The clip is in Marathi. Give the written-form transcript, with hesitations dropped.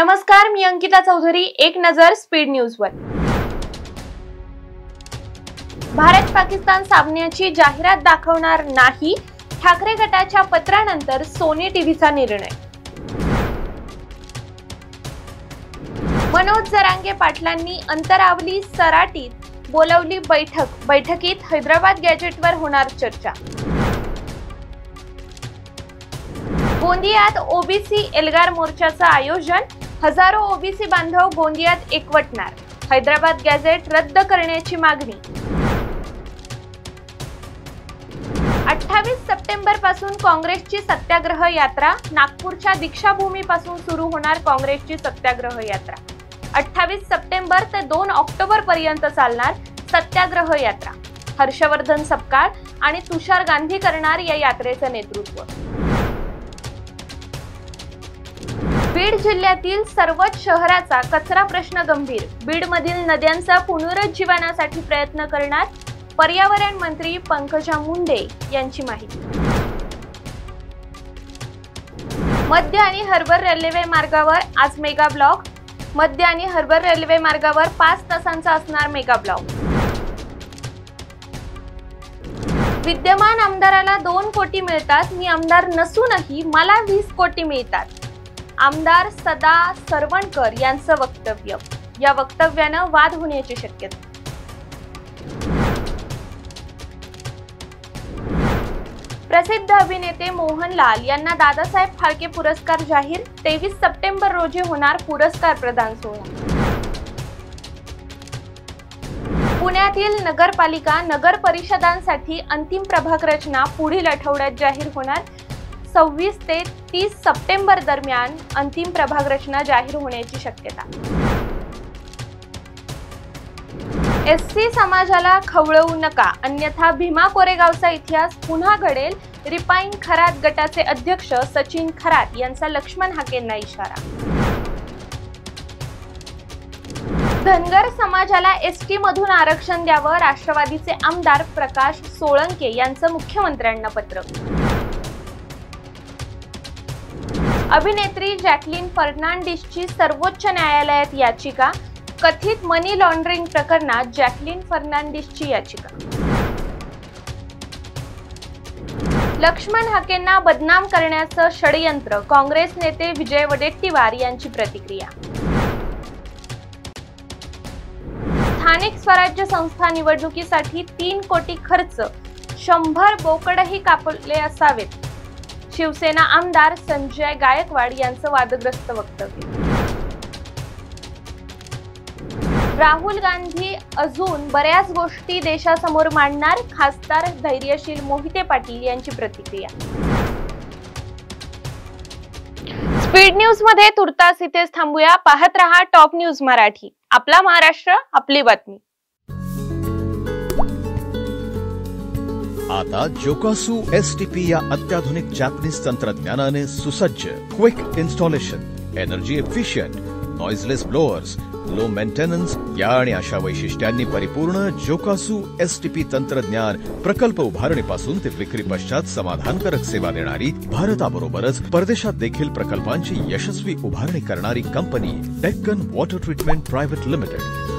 नमस्कार, मी अंकिता चौधरी. एक नजर स्पीड न्यूजवर. भारत पाकिस्तान सामन्याची जाहिरात दाखवणार नाही, ठाकरे गटाच्या पत्रानंतर सोनी टीव्हीचा निर्णय. मनोज जरांगे पाटलांनी अंतरावली सराटीत बोलावली बैठकीत हैदराबाद गॅजेटवर होणार चर्चा. गोंदियात ओबीसी एल्गार मोर्चाचं आयोजन, हजारो ओबीसी बांधव गोंदियात एकवटणार, हैदराबाद गॅझेट रद्द करण्याची मागणी. 28 सप्टेंबर पासून काँग्रेसची सत्याग्रह यात्रा, नागपूरच्या दीक्षाभूमी पासून सुरू होणार काँग्रेसची सत्याग्रह यात्रा. 28 सप्टेंबर ते 2 ऑक्टोबर पर्यंत चालणार सत्याग्रह यात्रा. हर्षवर्धन सपकाळ आणि तुषार गांधी करणार या यात्रेचं नेतृत्व. बीड जिल्ह्यातील सर्वच शहराचा कचरा प्रश्न गंभीर, बीडमधील नद्यांचा पुनरुज्जीवनासाठी प्रयत्न करणार, पर्यावरण मंत्री पंकजा मुंडे यांची माहिती. मध्य आणि हार्बर रेल्वे मार्गावर आज मेगा ब्लॉक, मध्य आणि हार्बर रेल्वे मार्गावर 5 तासांचा असणार मेगा ब्लॉक. विद्यमान आमदाराला 2 कोटी मिळतात, मी आमदार नसूनही मला 20 कोटी मिळतात, आमदार सदा सरवणकर यांचं वक्तव्य. या वक्तव्यानं वाद होण्याची शक्यता. प्रसिद्ध अभिनेते मोहनलाल यांना दादासाहेब फाळके पुरस्कार जाहीर, 23 सप्टेंबर रोजी होणार पुरस्कार प्रदान सोहळा. पुण्यातील नगरपालिका नगर परिषदांसाठी अंतिम प्रभाग रचना पुढील आठवड्यात जाहीर होणार. 26 ते 30 सप्टेंबर दरम्यान अंतिम प्रभाग रचना जाहीर होण्याची शक्यता. एससी समाजाला खवळवू नका, अन्यथा भीमा कोरेगावचा इतिहास पुन्हा घडेल, रिपाईन खरात गटाचे अध्यक्ष सचिन खरात यांचा लक्ष्मण हाकेंना इशारा. धनगर समाजाला एसटी मधून आरक्षण द्यावं, राष्ट्रवादीचे आमदार प्रकाश सोळंके यांचं मुख्यमंत्र्यांना पत्र. अभिनेत्री जॅकलिन फर्नांडिसची सर्वोच्च न्यायालयात याचिका, कथित मनी लॉन्ड्रिंग प्रकरणात जॅकलिन फर्नांडिसची याचिका. लक्ष्मण हाकेंना बदनाम करण्याचं षडयंत्र, काँग्रेस नेते विजय वडेट्टीवार यांची प्रतिक्रिया. स्थानिक स्वराज्य संस्था निवडणुकीसाठी 3 कोटी खर्च, 100 बोकडही कापले असावेत, शिवसेना आमदार संजय गायकवाड यांचं वादग्रस्त वक्तव्य. राहुल गांधी अजून बऱ्याच गोष्टी देशासमोर मांडणार, खासदार धैर्यशील मोहिते पाटील यांची प्रतिक्रिया. स्पीड न्यूज मध्ये तुर्तास इथेच थांबूया. पाहत रहा टॉप न्यूज मराठी. आपला महाराष्ट्र, आपली बातमी. आता जोकासू एसटीपी या अत्याधुनिक जॅपनीज तंत्रज्ञानाने सुसज्ज, quick installation, energy efficient, noiseless blowers, low maintenance या आणि अशा वैशिष्ट्यांनी परिपूर्ण जोकासू एसटीपी तंत्रज्ञान प्रकल्प उभारणीपासून ते विक्री पश्चात समाधानकारक सेवा देणारी, भारताबरोबरच परदेशात देखील प्रकल्पांची यशस्वी उभारणी करणारी company Deccan water treatment private limited.